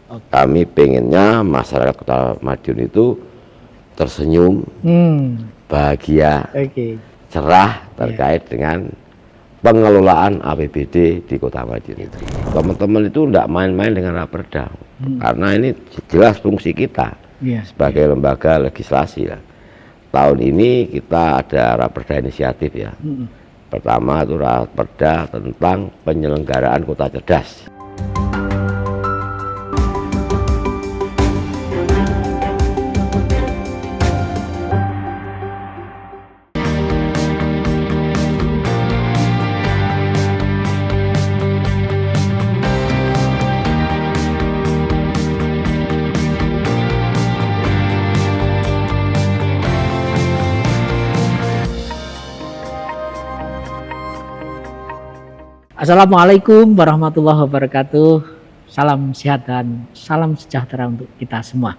Oke. Kami pengennya masyarakat Kota Madiun itu tersenyum, bahagia, Oke. cerah terkait dengan pengelolaan APBD di Kota Madiun itu. Teman-teman itu tidak main-main dengan Raperda, karena ini jelas fungsi kita sebagai lembaga legislasi ya. Tahun ini kita ada Raperda inisiatif ya. Pertama itu Raperda tentang penyelenggaraan kota cerdas. Assalamualaikum warahmatullahi wabarakatuh. Salam sehat dan salam sejahtera untuk kita semua.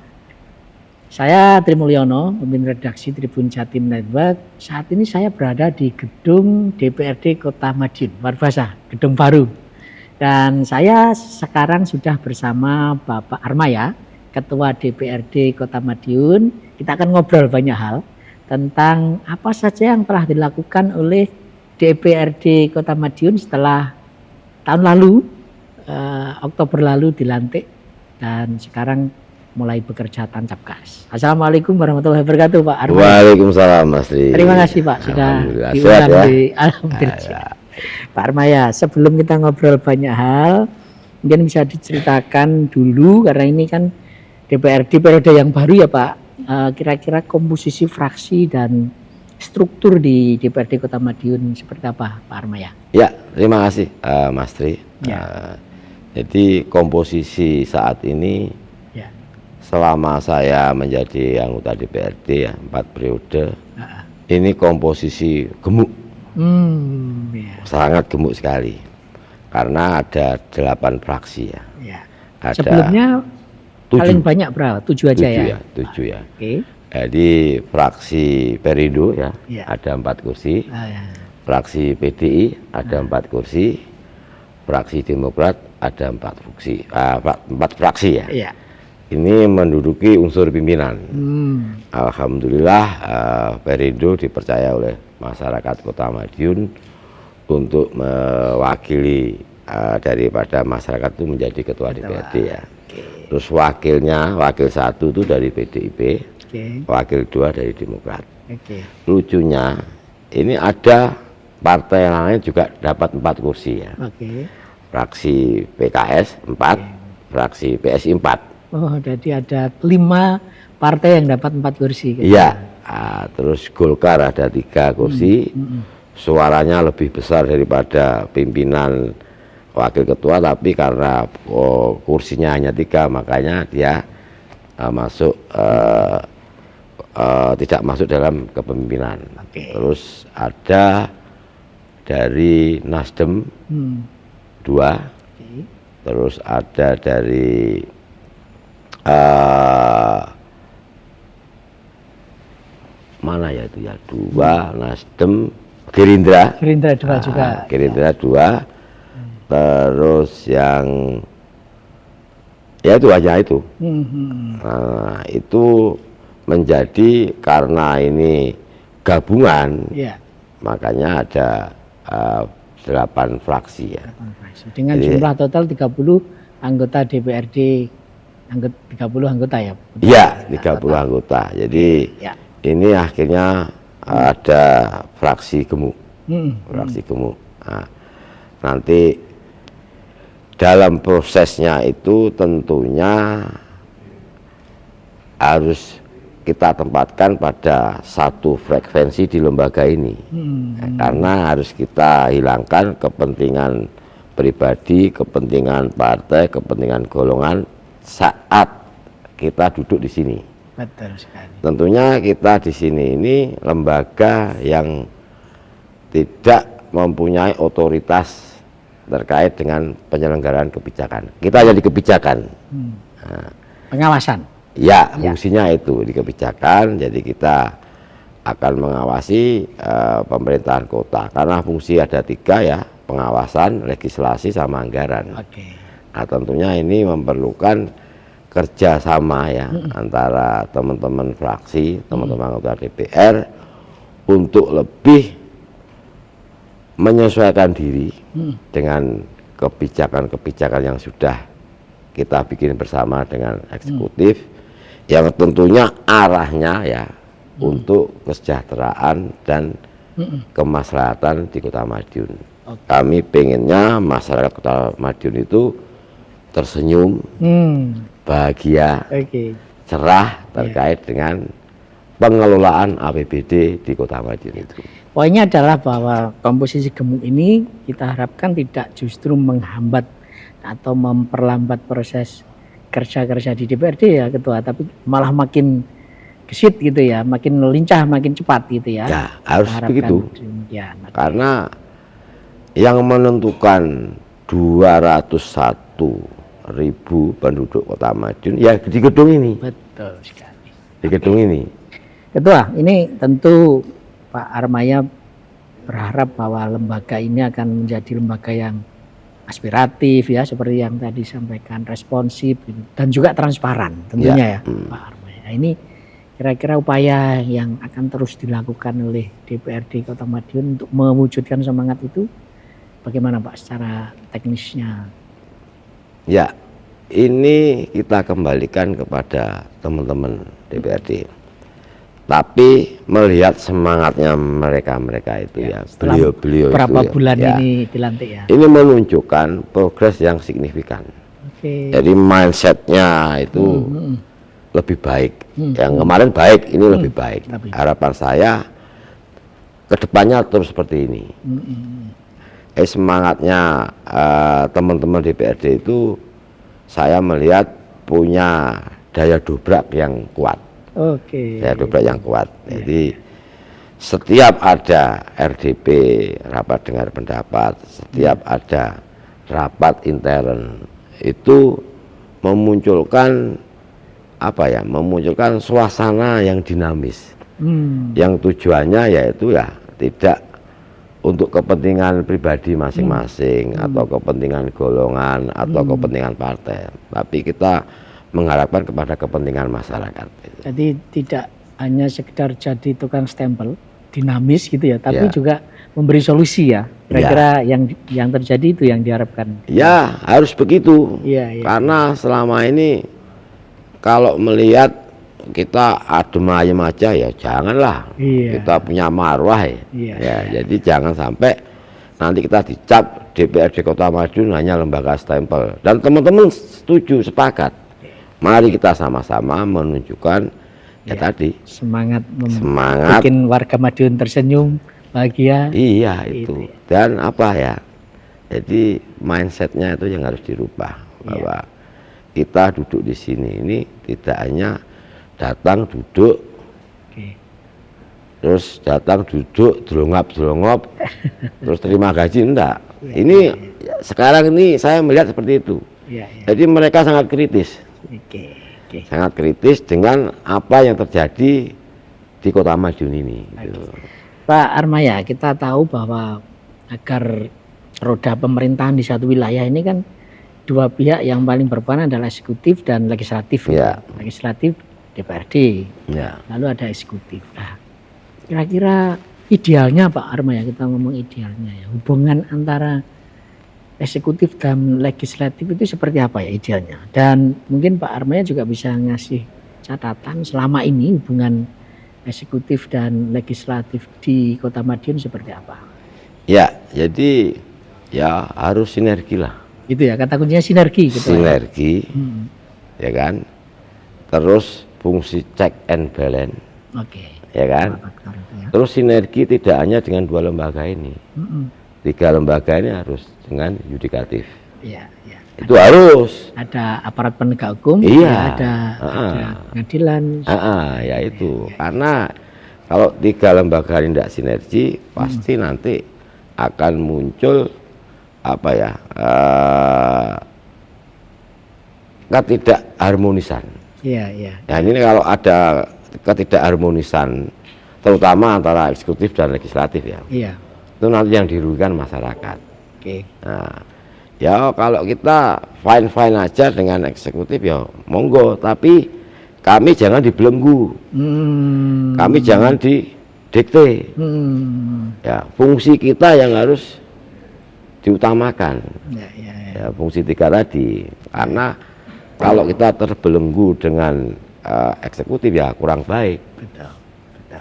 Saya Tri Mulyono, pemimpin redaksi Tribun Jatim Network. Saat ini saya berada di gedung DPRD Kota Madiun, Warbasa, gedung baru. Dan saya sekarang sudah bersama Bapak Armaya, Ketua DPRD Kota Madiun. Kita akan ngobrol banyak hal tentang apa saja yang telah dilakukan oleh DPRD Kota Madiun setelah tahun lalu, Oktober lalu dilantik dan sekarang mulai bekerja tancap gas. Assalamualaikum warahmatullahi wabarakatuh, Pak Armaya. Waalaikumsalam, Mas Tri. Terima kasih Pak sudah diundang di Alhamdulillah. Pak Armaya, sebelum kita ngobrol banyak hal, mungkin bisa diceritakan dulu karena ini kan DPRD periode yang baru ya Pak. Kira-kira komposisi fraksi dan struktur di DPRD Kota Madiun seperti apa, Pak Armaya? Ya, terima kasih Mas Tri. Jadi komposisi saat ini selama saya menjadi anggota DPRD ya 4 periode, ini komposisi gemuk, sangat gemuk sekali, karena ada 8 fraksi ya. Ada sebelumnya 7. Paling banyak berapa? 7 aja 7 ya? 7 ya. Oke. Jadi fraksi Perindo ya, ada 4 kursi, fraksi PDI ada 4 kursi, fraksi Demokrat ada 4 kursi, 4 fraksi ya. Ini menduduki unsur pimpinan. Alhamdulillah Perindo dipercaya oleh masyarakat Kota Madiun untuk mewakili daripada masyarakat itu menjadi ketua DPRD ya. Terus wakilnya, wakil 1 itu dari PDIP, wakil 2 dari Demokrat. Lucunya ini ada partai yang lain juga dapat 4 kursi ya. Fraksi PKS 4, fraksi PSI 4. Oh, jadi ada 5 partai yang dapat 4 kursi. Iya. Terus Golkar ada 3 kursi. Suaranya lebih besar daripada pimpinan wakil ketua, tapi karena kursinya hanya 3 makanya dia masuk tidak masuk dalam kepemimpinan. Terus ada dari Nasdem 2, terus ada dari mana ya itu ya, 2 Nasdem, Gerindra 2 juga. Gerindra 2. Terus yang ya itu aja itu. Itu menjadi karena ini gabungan, makanya ada 8 fraksi ya. Dengan jumlah total 30 anggota DPRD, 30 anggota ya? Iya, 30 anggota. Jadi ini akhirnya ada fraksi gemuk, fraksi gemuk. Nanti dalam prosesnya itu tentunya harus kita tempatkan pada satu frekuensi di lembaga ini, karena harus kita hilangkan kepentingan pribadi, kepentingan partai, kepentingan golongan saat kita duduk di sini. Betul sekali. Tentunya kita di sini ini lembaga yang tidak mempunyai otoritas terkait dengan penyelenggaraan kebijakan. Kita hanya di kebijakan. Pengawasan. Ya, fungsinya itu di kebijakan. Jadi kita akan mengawasi pemerintahan kota, karena fungsi ada 3 ya, pengawasan, legislasi, sama anggaran. Nah tentunya ini memerlukan kerjasama ya antara teman-teman fraksi, teman-teman anggota DPR untuk lebih menyesuaikan diri dengan kebijakan-kebijakan yang sudah kita bikin bersama dengan eksekutif, yang tentunya arahnya ya untuk kesejahteraan dan kemaslahatan di Kota Madiun. Kami pengennya masyarakat Kota Madiun itu tersenyum, bahagia, cerah terkait dengan pengelolaan APBD di Kota Madiun itu. Poinnya adalah bahwa komposisi gemuk ini kita harapkan tidak justru menghambat atau memperlambat proses kerja-kerja di DPRD ya Ketua, tapi malah makin gesit gitu ya, makin lincah, makin cepat gitu ya. Ya harus begitu. Karena yang menentukan 201.000 penduduk Kota Madiun ya di gedung ini. Betul sekali. Di gedung ini. Ketua, ini tentu Pak Armaya berharap bahwa lembaga ini akan menjadi lembaga yang aspiratif ya, seperti yang tadi sampaikan, responsif dan juga transparan tentunya ya, Pak Armaya. Nah, ini kira-kira upaya yang akan terus dilakukan oleh DPRD Kota Madiun untuk mewujudkan semangat itu bagaimana Pak secara teknisnya? Ya, ini kita kembalikan kepada teman-teman DPRD. Tapi melihat semangatnya mereka itu ya, beliau-beliau berapa itu bulan ya, ini dilantik ya. Ini menunjukkan progres yang signifikan. Jadi mindsetnya itu lebih baik. Yang kemarin baik, ini lebih baik. Harapan saya kedepannya terus seperti ini. Semangatnya teman-teman DPRD itu saya melihat punya daya dobrak yang kuat. Daya dobrak yang kuat. Jadi setiap ada RDP, rapat dengar pendapat, setiap ada rapat intern itu memunculkan apa ya? Memunculkan suasana yang dinamis. Yang tujuannya yaitu ya tidak untuk kepentingan pribadi masing-masing atau kepentingan golongan atau kepentingan partai, tapi kita mengharapkan kepada kepentingan masyarakat. Jadi tidak hanya sekedar jadi tukang stempel, dinamis gitu ya, tapi juga memberi solusi ya. Kira-kira yang terjadi itu yang diharapkan. Ya harus begitu. Karena selama ini kalau melihat kita adem ayem aja ya janganlah. Kita punya marwah ya. Jadi jangan sampai nanti kita dicap DPRD Kota Madiun hanya lembaga stempel. Dan teman-teman setuju, sepakat. Mari kita sama-sama menunjukkan tadi semangat bikin warga Madiun tersenyum, bahagia. Iya itu. Dan apa ya? Jadi mindsetnya itu yang harus dirubah, bahwa kita duduk di sini ini tidak hanya datang duduk, terus datang duduk drongap terus terima gaji, enggak. Ini sekarang ini saya melihat seperti itu. Jadi mereka sangat kritis. Sangat kritis dengan apa yang terjadi di Kota Madiun ini. Gitu. Pak Armaya, kita tahu bahwa agar roda pemerintahan di satu wilayah ini kan dua pihak yang paling berperan adalah eksekutif dan legislatif. Legislatif DPRD, lalu ada eksekutif. Nah, kira-kira idealnya Pak Armaya, kita ngomong idealnya ya, hubungan antara eksekutif dan legislatif itu seperti apa ya idealnya? Dan mungkin Pak Armaya juga bisa ngasih catatan selama ini hubungan eksekutif dan legislatif di Kota Madiun seperti apa? Ya, jadi ya harus sinergi lah. Itu ya, kata kuncinya sinergi. Gitu sinergi, ya kan? Terus fungsi check and balance, ya kan? Terus sinergi tidak hanya dengan dua lembaga ini. Tiga lembaga ini harus dengan yudikatif. Itu harus. Ada aparat penegak hukum, ada pengadilan. Ya itu. Karena kalau tiga lembaga ini tidak sinergi, pasti nanti akan muncul apa ya? Ketidakharmonisan. Nah ini kalau ada ketidakharmonisan, terutama antara eksekutif dan legislatif ya. Itu nanti yang dirugikan masyarakat. Nah, Ya kalau kita fine aja dengan eksekutif ya monggo, tapi kami jangan dibelenggu, kami jangan didikte. Ya fungsi kita yang harus diutamakan. Ya, fungsi 3 tadi, karena kalau kita terbelenggu dengan eksekutif ya kurang baik.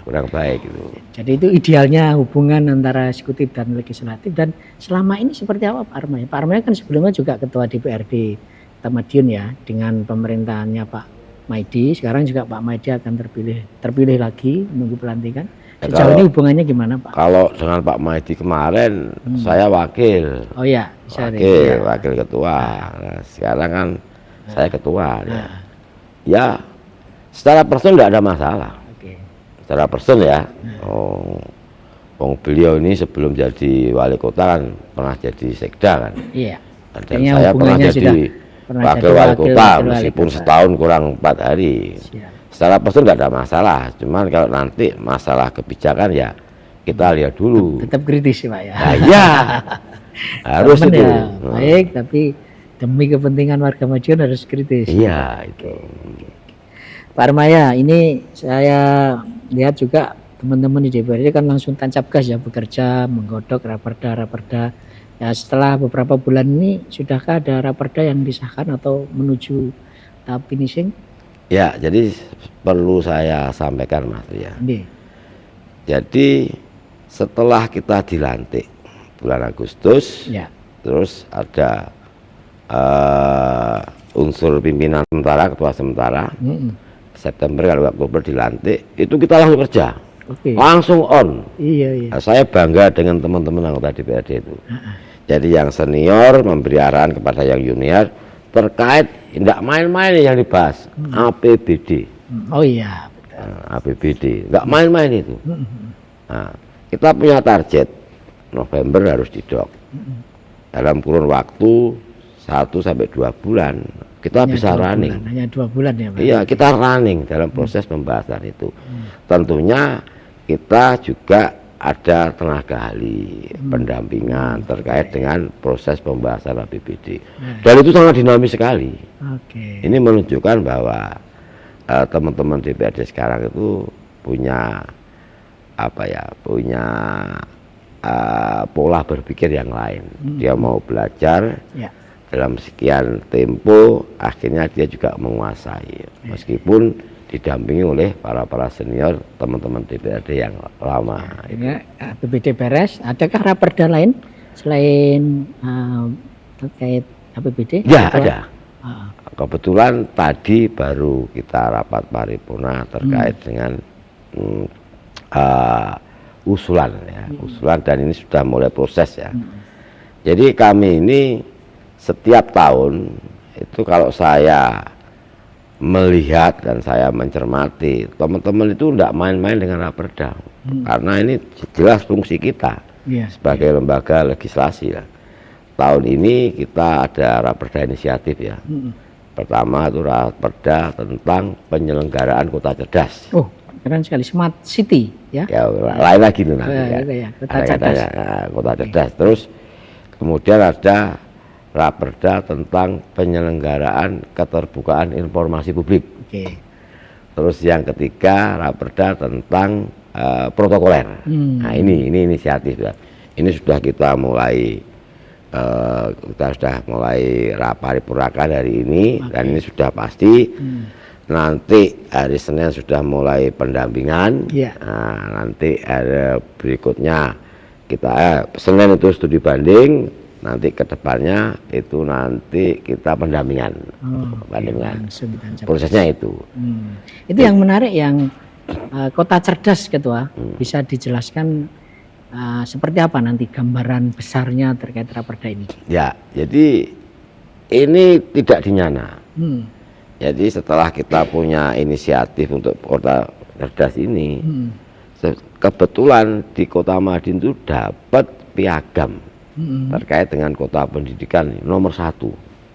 Kurang baik itu. Jadi itu idealnya hubungan antara eksekutif dan legislatif. Dan selama ini seperti apa Pak Armaya? Pak Armaya kan sebelumnya juga ketua DPRD Kota Madiun ya, dengan pemerintahannya Pak Maidi. Sekarang juga Pak Maidi akan terpilih lagi menunggu pelantikan. Sejauh ini hubungannya gimana Pak? Kalau dengan Pak Maidi kemarin saya wakil. Oh iya, wakil ketua. Nah, sekarang kan saya ketua. Ya secara personal tidak ada masalah. Secara person ya, beliau ini sebelum jadi wali kota kan pernah jadi sekda kan. Iya. Dan saya pernah jadi wakil wali kota meskipun setahun kurang 4 hari. Secara person nggak ada masalah, cuman kalau nanti masalah kebijakan ya kita lihat dulu. Tetap kritis sih Pak ya. Nah, iya, harus itu. Ya, baik, tapi demi kepentingan warga Madiun harus kritis. Iya itu. Pak Armaya, ini saya lihat juga teman-teman di DPRD kan langsung tancap gas ya bekerja, menggodok raperda. Ya setelah beberapa bulan ini sudahkah ada raperda yang disahkan atau menuju tahap finishing? Ya, jadi perlu saya sampaikan Mas ya. Jadi setelah kita dilantik bulan Agustus, ya. Terus ada unsur pimpinan sementara, ketua sementara. September kalau Oktober dilantik, itu kita langsung kerja, langsung on. Iya. Nah, saya bangga dengan teman-teman anggota DPRD itu. Jadi yang senior memberi arahan kepada yang junior terkait tidak main-main yang dibahas APBD. Oh iya. Betul. APBD, nggak main-main itu. Nah, kita punya target November harus didok. Dalam kurun waktu 1 sampai 2 bulan. Kita hanya bisa running. Hanya 2 bulan ya Pak? Iya, kita running dalam proses pembahasan itu. Tentunya kita juga ada tenaga ahli pendampingan terkait dengan proses pembahasan APBD. Dan itu sangat dinamis sekali. Ini menunjukkan bahwa teman-teman DPRD sekarang itu punya pola berpikir yang lain. Dia mau belajar. Dalam sekian tempo akhirnya dia juga menguasai meskipun didampingi oleh para senior teman-teman DPRD yang lama. Ini APBD beres, adakah raperda lain selain terkait APBD? Ya ada. Kebetulan tadi baru kita rapat paripurna terkait dengan usulan dan ini sudah mulai proses ya. Jadi kami ini setiap tahun itu kalau saya melihat dan saya mencermati teman-teman itu tidak main-main dengan raperda karena ini jelas fungsi kita sebagai lembaga legislasi ya. Tahun ini kita ada raperda inisiatif ya. Pertama itu raperda tentang penyelenggaraan kota cerdas. Oh keren sekali, smart city ya. Ya lain lagi tuh nanti kota cerdas. Kota cerdas. Terus kemudian ada raperda tentang penyelenggaraan keterbukaan informasi publik. Terus yang ketiga raperda tentang protokoler. Nah ini inisiatif ya. Ini sudah kita mulai paripurnakan hari ini dan ini sudah pasti. Nanti hari Senin sudah mulai pendampingan. Nah, nanti ada berikutnya kita Senin itu studi banding. Nanti kedepannya itu nanti kita pendampingan, prosesnya itu. Itu yang menarik yang kota cerdas ketua, bisa dijelaskan seperti apa nanti gambaran besarnya terkait raperda ini? Ya, jadi ini tidak dinyana. Jadi setelah kita punya inisiatif untuk kota cerdas ini, kebetulan di Kota Madiun itu dapat piagam terkait dengan kota pendidikan nomor 1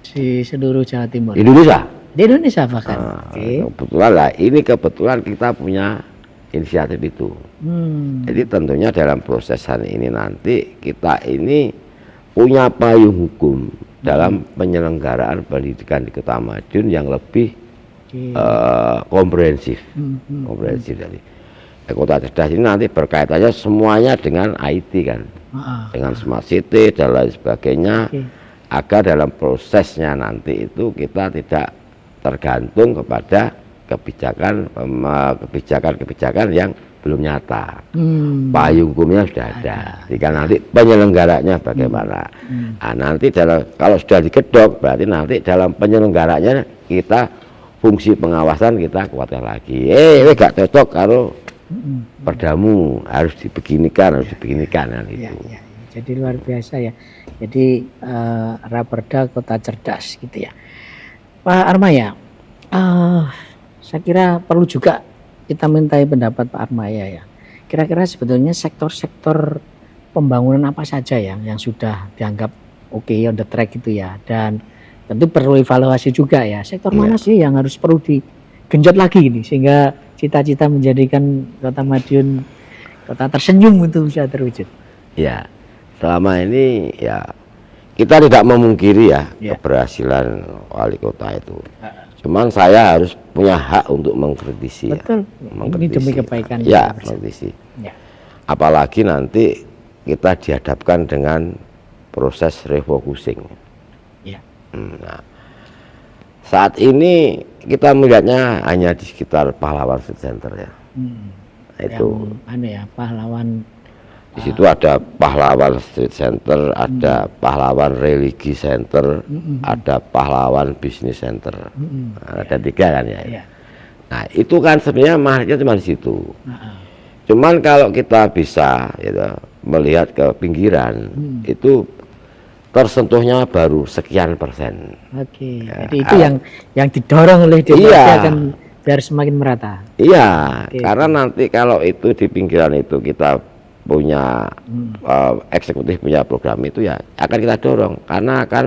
di seluruh Jawa Timur. Indonesia. Di Indonesia bahkan. Kebetulan lah, ini kebetulan kita punya inisiatif itu. Jadi tentunya dalam prosesan ini nanti kita ini punya payung hukum dalam penyelenggaraan pendidikan di Kota Madiun yang lebih komprehensif. Komprehensif dari Kota Cerdas ini nanti berkaitannya semuanya dengan IT kan, dengan smart city dan lain sebagainya, agar dalam prosesnya nanti itu kita tidak tergantung kepada kebijakan yang belum nyata. Payung hukumnya sudah ada. Jika nanti penyelenggaranya bagaimana. Nah, nanti kalau sudah digedok, berarti nanti dalam penyelenggaranya kita fungsi pengawasan kita kuatkan lagi. Gak cocok kalau perdamu harus dibeginikan kan itu. Ya. Jadi luar biasa ya. Jadi Raperda Kota Cerdas gitu ya. Pak Armaya, saya kira perlu juga kita mintai pendapat Pak Armaya ya. Kira-kira sebetulnya sektor-sektor pembangunan apa saja yang sudah dianggap oke on the track gitu ya, dan tentu perlu evaluasi juga ya. Sektor mana sih yang harus perlu digenjot lagi ini sehingga cita-cita menjadikan Kota Madiun kota tersenyum itu bisa terwujud. Ya, selama ini ya kita tidak memungkiri ya keberhasilan wali kota itu. Cuman saya harus punya hak untuk mengkritisi. Betul. Ini demi kebaikan. Ya, mengkritisi. Ya. Apalagi nanti kita dihadapkan dengan proses refocusing. Ya. Nah, saat ini kita melihatnya hanya di sekitar Pahlawan Street Center ya. Itu. Pahlawan. Di situ ada Pahlawan Street Center, ada Pahlawan Religi Center, ada Pahlawan Business Center. Ada 3 kan ya. Nah, itu kan sebenarnya marketnya cuma di situ. Cuman kalau kita bisa gitu, melihat ke pinggiran, itu tersentuhnya baru sekian persen. Oke. Jadi itu yang didorong oleh DPRD akan biar semakin merata. Iya, karena nanti kalau itu di pinggiran itu kita punya eksekutif punya program itu ya akan kita dorong karena akan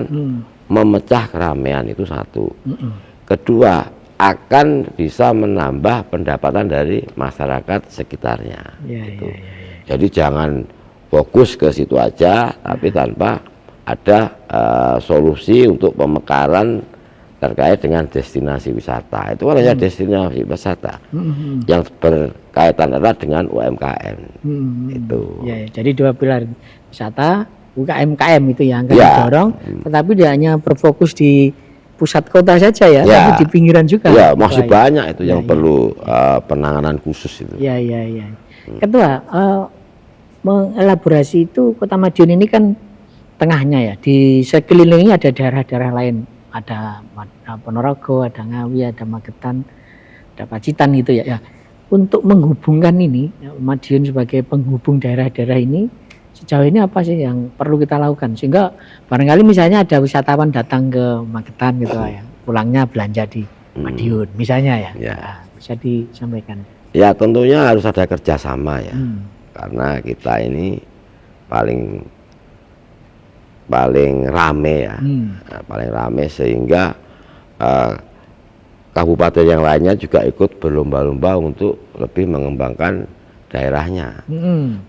memecah keramaian itu satu. Kedua, akan bisa menambah pendapatan dari masyarakat sekitarnya. Jadi jangan fokus ke situ aja tapi tanpa ada solusi untuk pemekaran terkait dengan destinasi wisata. Itu kan hanya destinasi wisata yang berkaitan erat dengan UMKM. Itu. Ya, jadi 2 pilar wisata, UMKM itu yang akan didorong, tetapi dia hanya berfokus di pusat kota saja ya, tapi di pinggiran juga. Ya, masih banyak itu yang perlu penanganan khusus itu. Ya. Kedua, mengelaborasi itu Kota Madiun ini kan tengahnya ya, di sekelilingnya ada daerah-daerah lain. Ada Ponorogo, ada Ngawi, ada Magetan, ada Pacitan gitu ya. Untuk menghubungkan ini, Madiun sebagai penghubung daerah-daerah ini, sejauh ini apa sih yang perlu kita lakukan? Sehingga barangkali misalnya ada wisatawan datang ke Magetan gitu ya, pulangnya belanja di Madiun misalnya ya. Nah, bisa disampaikan. Ya tentunya harus ada kerjasama ya, karena kita ini paling rame ya, paling rame sehingga kabupaten yang lainnya juga ikut berlomba-lomba untuk lebih mengembangkan daerahnya.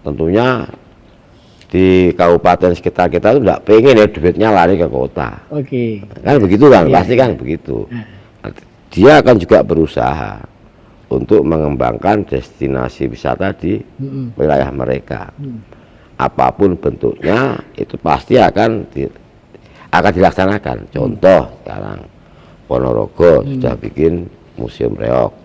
Tentunya di kabupaten sekitar kita itu tidak pengen ya duitnya lari ke kota. Kan begitu kan, pasti kan begitu. Dia akan juga berusaha untuk mengembangkan destinasi wisata di wilayah mereka. Apapun bentuknya itu pasti akan dilaksanakan. Contoh sekarang Ponorogo sudah bikin museum reok.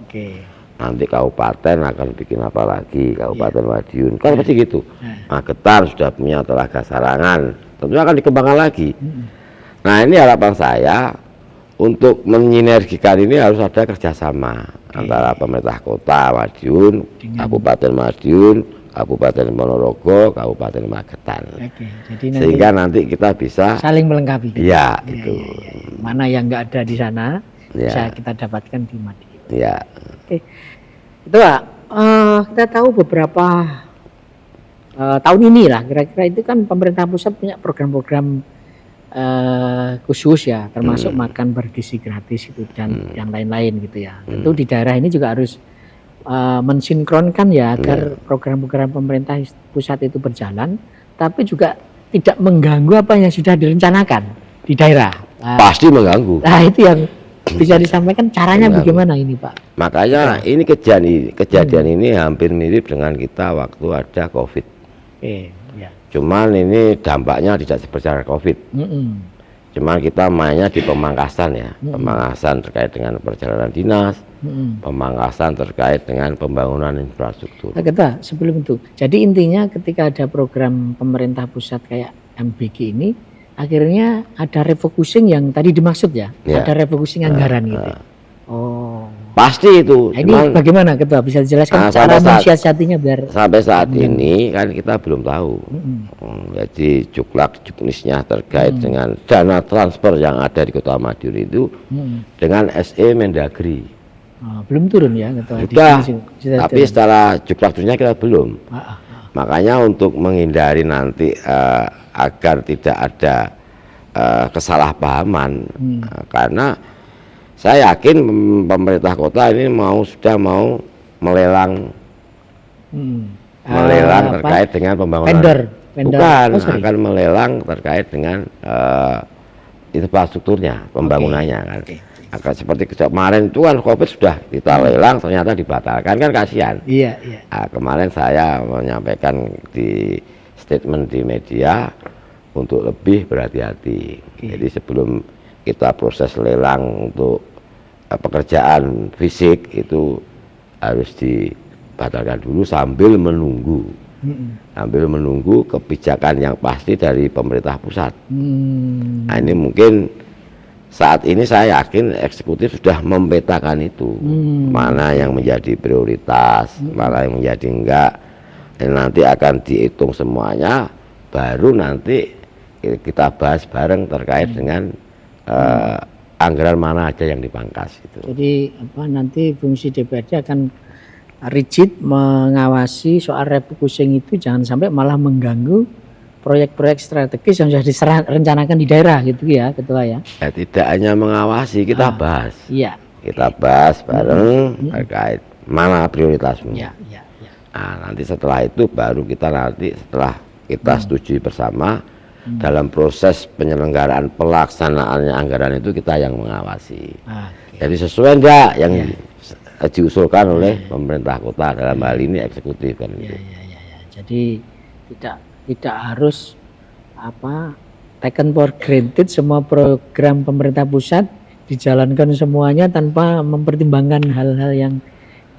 Nanti kabupaten akan bikin apa lagi, Kabupaten Madiun kan pasti gitu. Magetan sudah punya Telaga Sarangan, tentunya akan dikembangkan lagi. Nah, ini harapan saya untuk menyinergikan ini harus ada kerjasama antara pemerintah kota Madiun, Kabupaten Madiun, Kabupaten Ponorogo, Kabupaten Magetan. Jadi sehingga nanti kita bisa saling melengkapi. Ya, itu. Mana yang nggak ada di sana bisa kita dapatkan di Madiun. Ya. Itu Pak, kita tahu beberapa tahun ini lah, kira-kira itu kan pemerintah pusat punya program-program khusus ya, termasuk makan bergizi gratis itu dan yang lain-lain gitu ya. Tentu di daerah ini juga harus mensinkronkan ya agar program-program pemerintah pusat itu berjalan, tapi juga tidak mengganggu apa yang sudah direncanakan. di daerah. Pasti mengganggu. Nah itu yang bisa disampaikan caranya bagaimana ini Pak? Makanya ini kejadian ini hampir mirip dengan kita waktu ada COVID. Ya. Cuman ini dampaknya tidak sebesar COVID. Cuman kita mainnya di pemangkasan ya, pemangkasan terkait dengan perjalanan dinas, pemangkasan terkait dengan pembangunan infrastruktur. Nah, kita sebelum itu, jadi intinya ketika ada program pemerintah pusat kayak MBG ini, akhirnya ada refocusing yang tadi dimaksud ya, ada refocusing anggaran gitu. Oh, pasti itu. Nah, ini bagaimana Ketua bisa dijelaskan cara mensiasatinya biar sampai saat ini kan kita belum tahu. Jadi juknisnya terkait dengan dana transfer yang ada di Kota Madiun itu dengan SE Mendagri. Belum turun ya Ketua. Sudah, tapi secara juknisnya kita belum. Makanya untuk menghindari nanti agar tidak ada kesalahpahaman, karena saya yakin pemerintah kota ini sudah mau melelang terkait dengan pembangunan. Vendor. Bukan, akan melelang terkait dengan infrastrukturnya, pembangunannya kan. Akan seperti kemarin itu kan COVID sudah kita lelang, ternyata dibatalkan, kan kasihan. Iya. Nah, kemarin saya menyampaikan di statement di media untuk lebih berhati-hati. Jadi sebelum kita proses lelang untuk pekerjaan fisik itu harus dibatalkan dulu sambil menunggu kebijakan yang pasti dari pemerintah pusat. Nah ini mungkin saat ini saya yakin eksekutif sudah memetakan itu, mana yang menjadi prioritas, mana yang menjadi enggak. Dan nanti akan dihitung semuanya, baru nanti kita bahas bareng terkait dengan anggaran mana aja yang dipangkas itu. Jadi nanti fungsi DPRD akan rigid mengawasi soal refocusing itu, jangan sampai malah mengganggu proyek-proyek strategis yang sudah direncanakan di daerah gitu ya Ketua ya. Tidak hanya mengawasi, kita bahas. Iya. Kita bahas bareng terkait mana prioritasmu. Iya. Nah, nanti setelah itu baru setelah kita setujui bersama, dalam proses penyelenggaraan pelaksanaannya anggaran itu kita yang mengawasi. Jadi sesuai enggak yang diusulkan oleh pemerintah kota, dalam hal ini eksekutif kan itu. Jadi tidak harus taken for granted semua program pemerintah pusat dijalankan semuanya tanpa mempertimbangkan hal-hal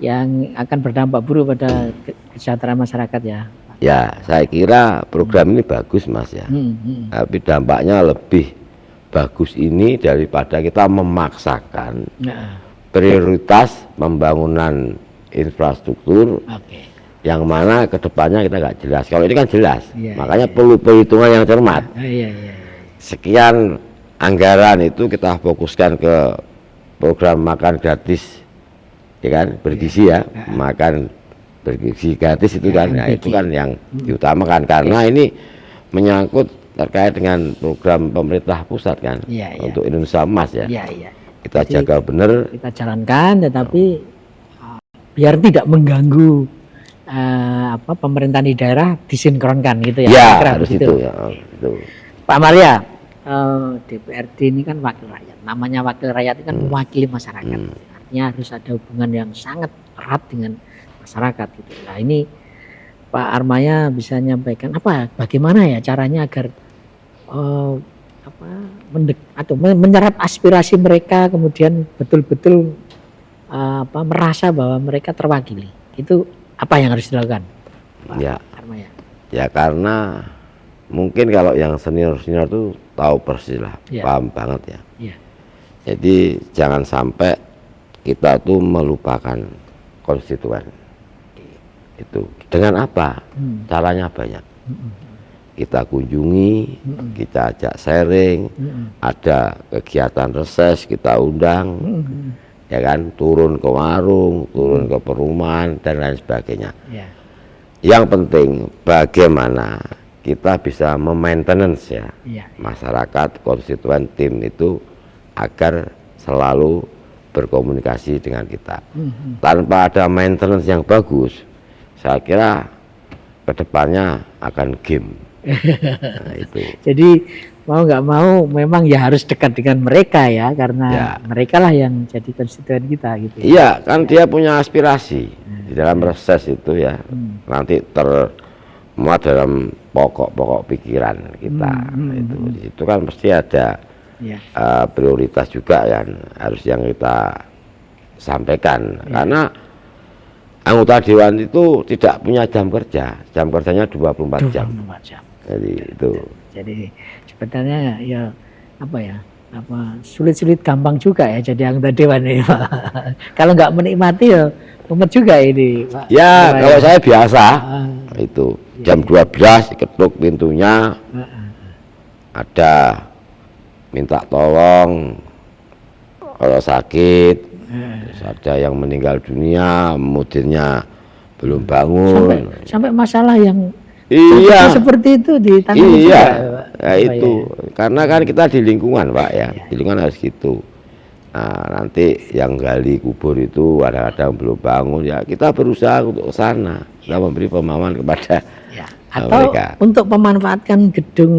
yang akan berdampak buruk pada kesejahteraan masyarakat ya. Ya, saya kira program ini bagus Mas ya. Tapi dampaknya lebih bagus ini daripada kita memaksakan prioritas pembangunan infrastruktur yang mana kedepannya kita nggak jelas. Kalau ini kan jelas, makanya perlu perhitungan yang cermat. Sekian anggaran itu kita fokuskan ke program makan gratis, ya kan, bergizi ya, makan bergizi gratis itu kan, itu kan yang diutamakan karena ini menyangkut terkait dengan program pemerintah pusat kan, untuk Indonesia Emas ya. Kita jadi, jaga benar, kita jalankan, tetapi biar tidak mengganggu pemerintahan di daerah, disinkronkan gitu ya. Harus itu ya. Pak Maria, DPRD ini kan wakil rakyat, namanya wakil rakyat itu kan mewakili masyarakat, artinya harus ada hubungan yang sangat erat dengan masyarakat gitu. Nah ini Pak Armaya bisa menyampaikan bagaimana ya caranya agar menyerap aspirasi mereka, kemudian betul-betul merasa bahwa mereka terwakili. Itu apa yang harus dilakukan Pak Armaya? Ya karena mungkin kalau yang senior-senior tuh tahu persis lah, paham banget ya. Jadi jangan sampai kita tuh melupakan konstituen. Itu dengan apa? Caranya banyak. Kita kunjungi, kita ajak sharing, ada kegiatan reses kita undang, ya kan, turun ke warung, turun ke perumahan dan lain sebagainya. Yang penting bagaimana kita bisa memaintenance masyarakat, konstituen, tim itu agar selalu berkomunikasi dengan kita. Tanpa ada maintenance yang bagus, saya kira kedepannya akan game. Jadi mau nggak mau memang ya harus dekat dengan mereka ya, karena Ya. mereka lah yang jadi konstituen kita gitu. Iya, kan dia punya aspirasi di dalam reses itu ya. Nanti termuat dalam pokok-pokok pikiran kita. Itu di situ kan mesti ada Ya. prioritas juga yang harus yang kita sampaikan. Karena anggota dewan itu tidak punya jam kerjanya 24 jam. 24 jam. Jadi itu. Jadi sebenarnya ya sulit-sulit gampang juga ya jadi anggota dewan ini, Pak. Kalau nggak menikmati ya mumet juga ini, Pak. Ya, kalau saya biasa Ah. itu jam 12 diketuk pintunya, ada minta tolong kalau sakit, terus ada yang meninggal dunia, mudirnya belum bangun. Sampai masalah yang Iya, seperti itu ditangani iya, juga, Pak. ya itu. Karena kan kita di lingkungan, Pak ya, di lingkungan harus gitu. Nah, nanti yang gali kubur itu kadang-kadang belum bangun, ya kita berusaha untuk ke sana, kita memberi pemahaman kepada Ya. Atau mereka. untuk memanfaatkan gedung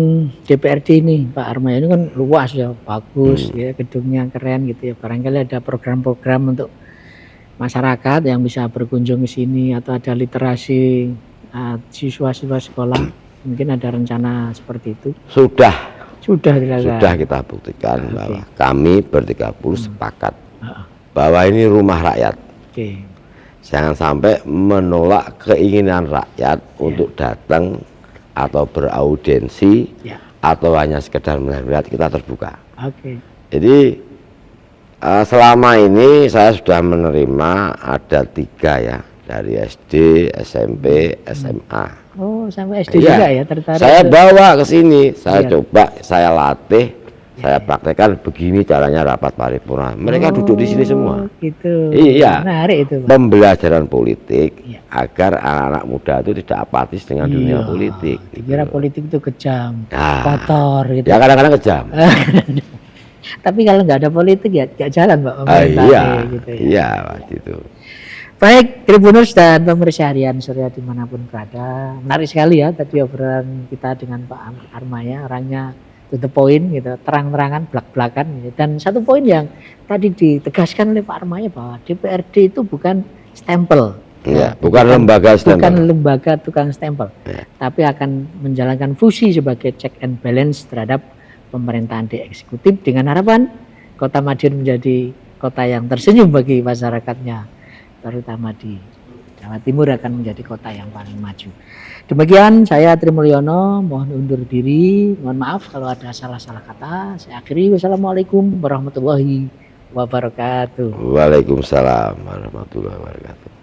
DPRD ini, Pak Armaya, ini kan luas ya, bagus ya, gedungnya keren gitu ya. Barangkali ada program-program untuk masyarakat yang bisa berkunjung ke sini, atau ada literasi siswa-siswa sekolah, mungkin ada rencana seperti itu. Sudah Sudah kita buktikan bahwa kami ber-30 sepakat Heeh. bahwa ini rumah rakyat. Oke. Jangan sampai menolak keinginan rakyat untuk datang atau beraudiensi Ya. atau hanya sekedar melihat, kita terbuka. Oke. Jadi selama ini saya sudah menerima ada 3 ya, dari SD, SMP, SMA. Oh, sampai SD juga ya tertarik. Saya itu. bawa ke sini, saya Iya. coba, saya latih, saya praktekkan begini caranya rapat paripurna. Mereka duduk di sini semua. Gitu. Iya. Menarik itu, Pak. Pembelajaran politik Iya. agar anak-anak muda itu tidak apatis dengan dunia Iya, politik. dikira politik itu kejam, Nah, kotor gitu. ya kadang-kadang kejam. Tapi kalau nggak ada politik ya nggak jalan, Pak. Iya, gitu ya. iya, Pak, gitu. Baik, Tribuners dan pemirsa harian Surya dimanapun berada, menarik sekali ya tadi obrolan kita dengan Pak Armaya, orangnya to the point gitu, terang-terangan, belak-belakan gitu. Dan satu poin yang tadi ditegaskan oleh Pak Armaya bahwa DPRD itu bukan stempel, Ya, bukan lembaga stempel. bukan lembaga tukang stempel, Ya. tapi akan menjalankan fungsi sebagai check and balance terhadap pemerintahan di eksekutif, dengan harapan Kota Madiun menjadi kota yang tersenyum bagi masyarakatnya, terutama di Jawa Timur akan menjadi kota yang paling maju. Demikian saya Tri Mulyono, mohon undur diri, mohon maaf kalau ada salah-salah kata. Saya akhiri, wassalamualaikum warahmatullahi wabarakatuh. Waalaikumsalam warahmatullahi wabarakatuh.